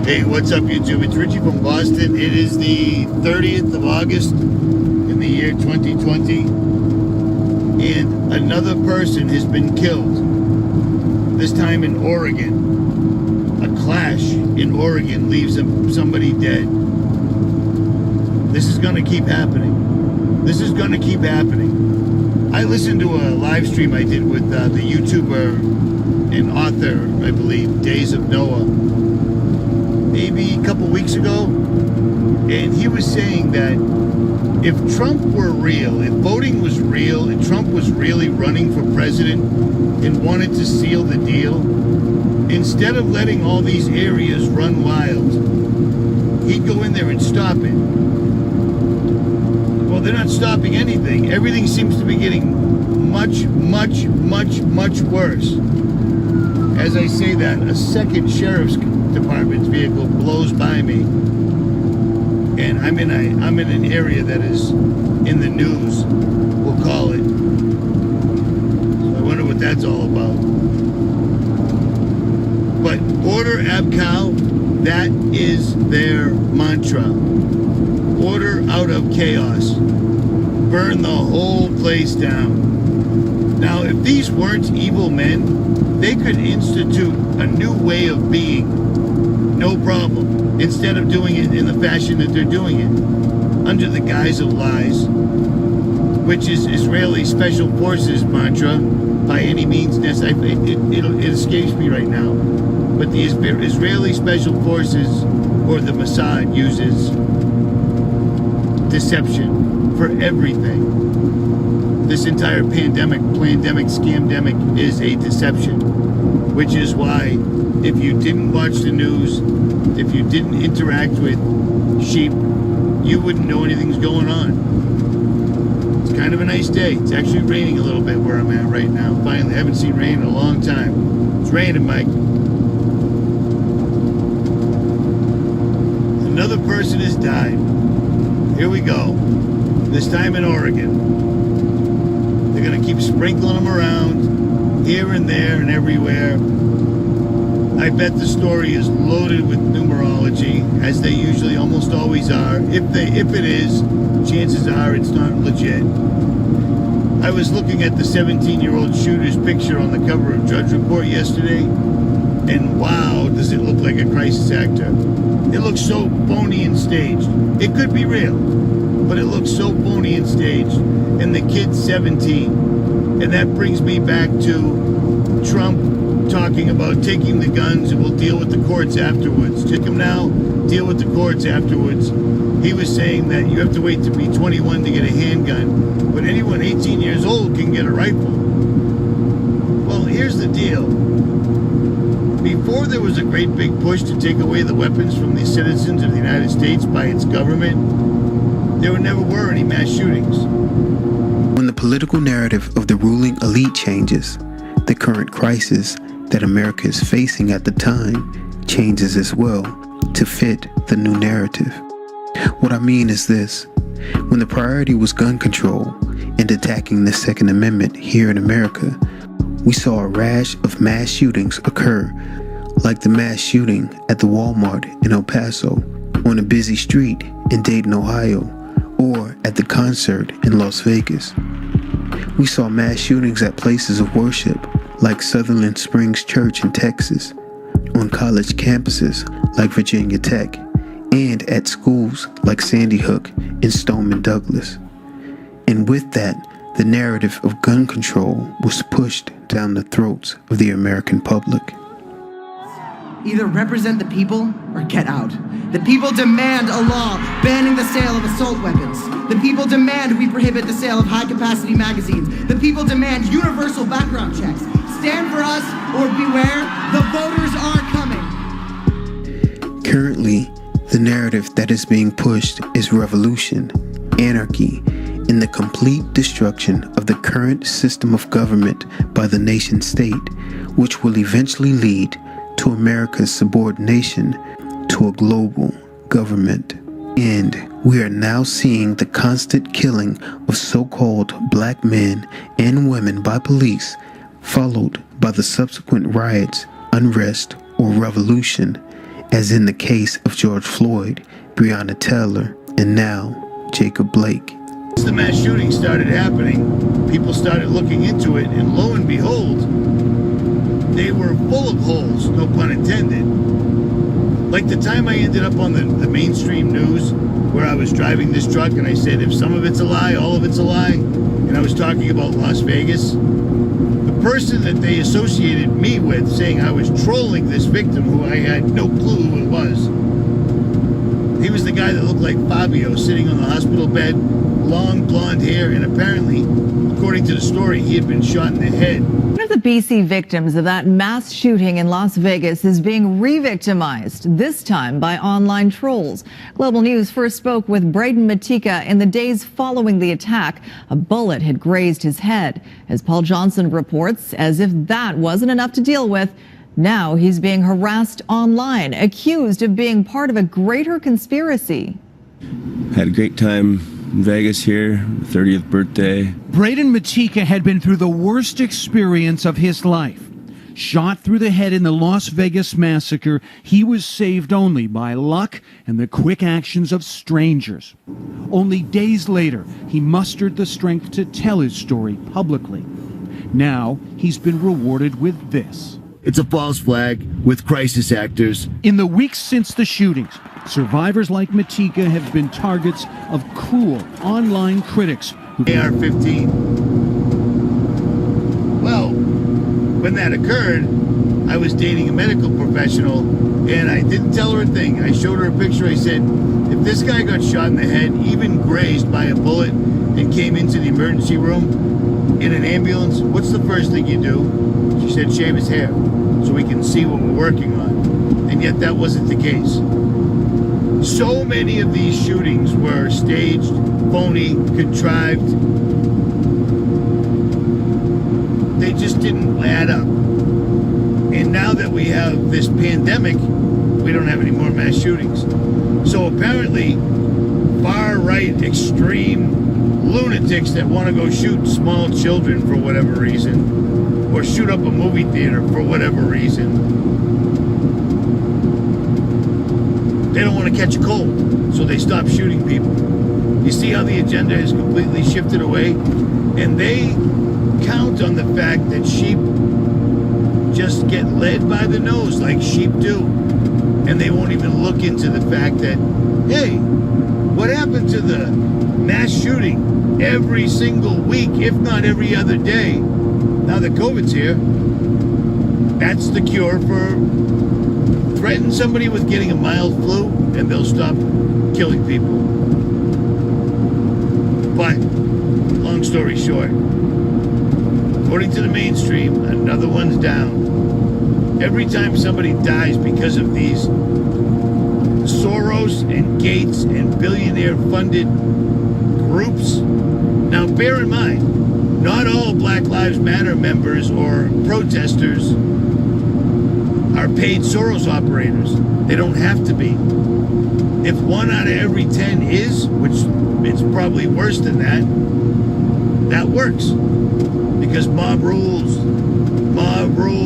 Hey, what's up, YouTube? It's Richie from Boston. It is the 30th of August in the year 2020, and another person has been killed, this time in Oregon. A clash in Oregon leaves somebody dead. This is going to keep happening. This is going to keep happening. I listened to a live stream I did with the YouTuber and author, I believe, Days of Noah, maybe a couple weeks ago, and he was saying that if Trump were real, if voting was real, and Trump was really running for president and wanted to seal the deal, instead of letting all these areas run wild, he'd go in there and stop it. Well, they're not stopping anything. Everything seems to be getting much, much, much, much worse. As I say that, a second sheriff's department's vehicle blows by me, and I'm in an area that is in the news, we'll call it. So I wonder what that's all about. But order ab cow, that is their mantra. Order out of chaos. Burn the whole place down. Now, if these weren't evil men, they could institute a new way of being. No problem. Instead of doing it in the fashion that they're doing it, under the guise of lies, which is Israeli Special Forces mantra, by any means necessary. It escapes me right now, but the Israeli Special Forces, or the Mossad, uses deception for everything. This entire pandemic, scamdemic is a deception, which is why if you didn't watch the news, if you didn't interact with sheep, you wouldn't know anything's going on. It's kind of a nice day. It's actually raining a little bit where I'm at right now. Finally, I haven't seen rain in a long time. It's raining, Mike. Another person has died. Here we go. This time in Oregon. They're going to keep sprinkling them around here and there and everywhere. I bet the story is loaded with numerology, as they usually almost always are. If it is, chances are it's not legit. I was looking at the 17-year-old shooter's picture on the cover of Drudge Report yesterday, and wow, does it look like a crisis actor. It looks so phony and staged. It could be real, but it looks so phony and staged. And the kid's 17. And that brings me back to Trump talking about taking the guns and we'll deal with the courts afterwards. Take them now, deal with the courts afterwards. He was saying that you have to wait to be 21 to get a handgun, but anyone 18 years old can get a rifle. Well, here's the deal. Before there was a great big push to take away the weapons from the citizens of the United States by its government, there never were any mass shootings. When the political narrative of the ruling elite changes, the current crisis that America is facing at the time changes as well to fit the new narrative. What I mean is this: when the priority was gun control and attacking the Second Amendment here in America, we saw a rash of mass shootings occur, like the mass shooting at the Walmart in El Paso, on a busy street in Dayton, Ohio, or at the concert in Las Vegas. We saw mass shootings at places of worship like Sutherland Springs Church in Texas, on college campuses like Virginia Tech, and at schools like Sandy Hook and Stoneman Douglas. And with that, the narrative of gun control was pushed down the throats of the American public. Either represent the people or get out. The people demand a law banning the sale of assault weapons. The people demand we prohibit the sale of high-capacity magazines. The people demand universal background checks. Stand for us or beware, the voters are coming. Currently, the narrative that is being pushed is revolution, anarchy, and the complete destruction of the current system of government by the nation state, which will eventually lead to America's subordination to a global government. And we are now seeing the constant killing of so-called black men and women by police, followed by the subsequent riots, unrest, or revolution as in the case of George Floyd, Breonna Taylor, and now Jacob Blake. As the mass shooting started happening, people started looking into it, and lo and behold, they were full of holes, no pun intended. Like the time I ended up on the mainstream news where I was driving this truck and I said, if some of it's a lie, all of it's a lie, and I was talking about Las Vegas, the person that they associated me with, saying I was trolling this victim who I had no clue who it was, he was the guy that looked like Fabio sitting on the hospital bed, long blonde hair, and apparently, according to the story, he had been shot in the head. One of the BC victims of that mass shooting in Las Vegas is being re-victimized, this time by online trolls. Global News first spoke with Braden Matika in the days following the attack. A bullet had grazed his head. As Paul Johnson reports, as if that wasn't enough to deal with, now he's being harassed online, accused of being part of a greater conspiracy. Had a great time in Vegas here, 30th birthday. Braden Matika had been through the worst experience of his life. Shot through the head in the Las Vegas massacre, he was saved only by luck and the quick actions of strangers. Only days later, he mustered the strength to tell his story publicly. Now, he's been rewarded with this. It's a false flag with crisis actors. In the weeks since the shootings, survivors like Matika have been targets of cruel online critics who AR-15. Well, when that occurred, I was dating a medical professional, and I didn't tell her a thing. I showed her a picture. I said, if this guy got shot in the head, even grazed by a bullet, and came into the emergency room in an ambulance, what's the first thing you do? She said, shave his hair so we can see what we're working on. And yet that wasn't the case. So many of these shootings were staged, phony, contrived. They just didn't add up. And now that we have this pandemic, we don't have any more mass shootings. So apparently, far-right, extreme lunatics that want to go shoot small children for whatever reason, or shoot up a movie theater for whatever reason, they don't want to catch a cold, so they stop shooting people. You see how the agenda has completely shifted away? And they count on the fact that sheep just get led by the nose like sheep do. And they won't even look into the fact that, hey, what happened to the mass shooting every single week, if not every other day? Now that COVID's here, that's the cure for threaten somebody with getting a mild flu and they'll stop killing people. But, long story short, according to the mainstream, another one's down. Every time somebody dies because of these Soros and Gates and billionaire-funded groups, now bear in mind, not all Black Lives Matter members or protesters are paid Soros operators. They don't have to be. If 1 out of every 10 is, which it's probably worse than that, that works. Because mob rules. Mob rules.